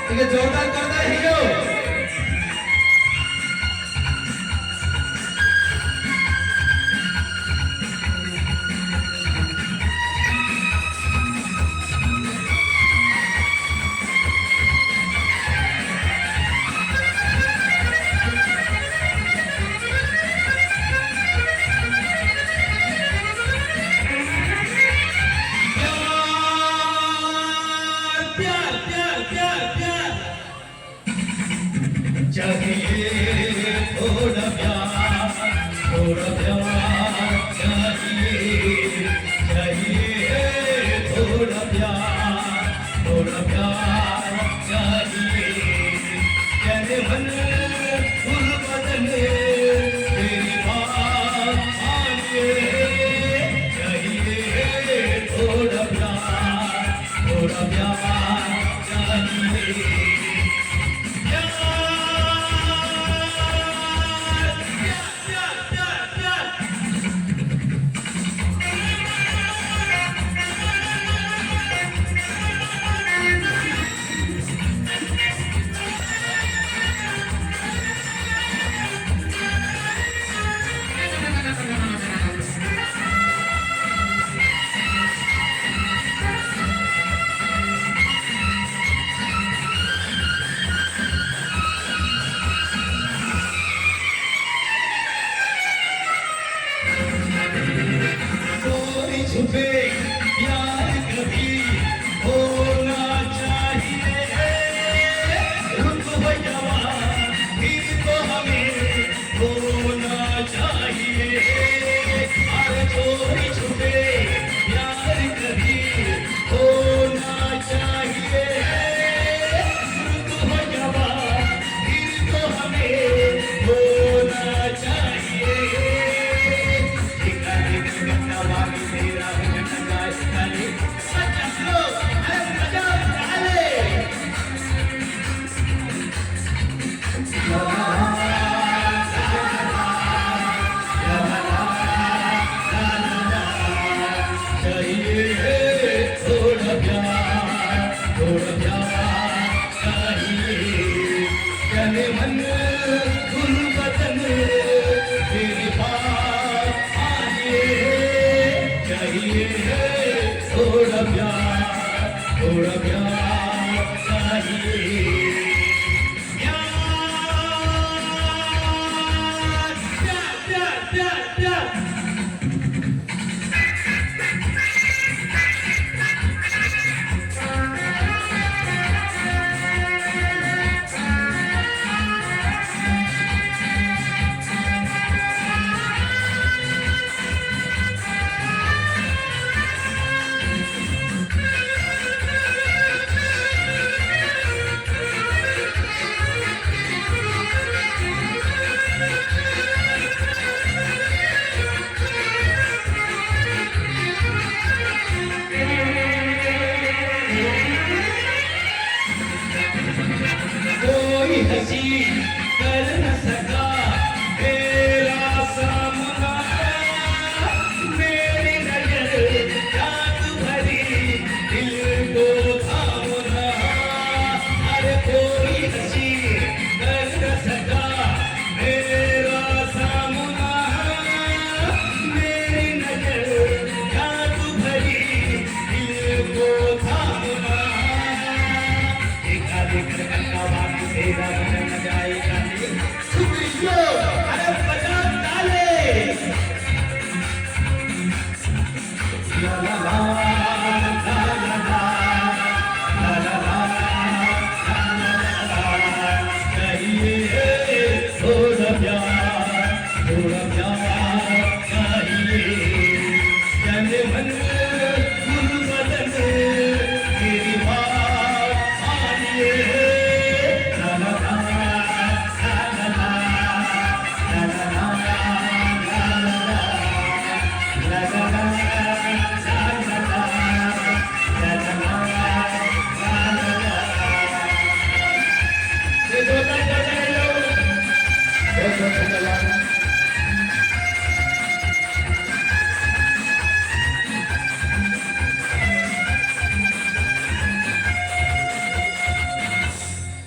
ठीक है, जोरदार करता है हीरो। चाहिए थोड़ा प्यार, थोड़ा प्यार चाहिए, चाहिए थोड़ा प्यार, थोड़ा प्यार चाहिए। कहने मन फूल बदन तेरी बात मानिए, चाहिए थोड़ा प्यार, थोड़ा प्यार चाहिए। छुपे प्यार कभी होना चाहिए, रुत हो जावा फिर तो हमें होना चाहिए। अरे चोरी छुपे प्यार कभी होना चाहिए, रुत हो जावा फिर तो हमें होना चाहिए। मन फूल बदन तेरी बात आए, चाहिए थोड़ा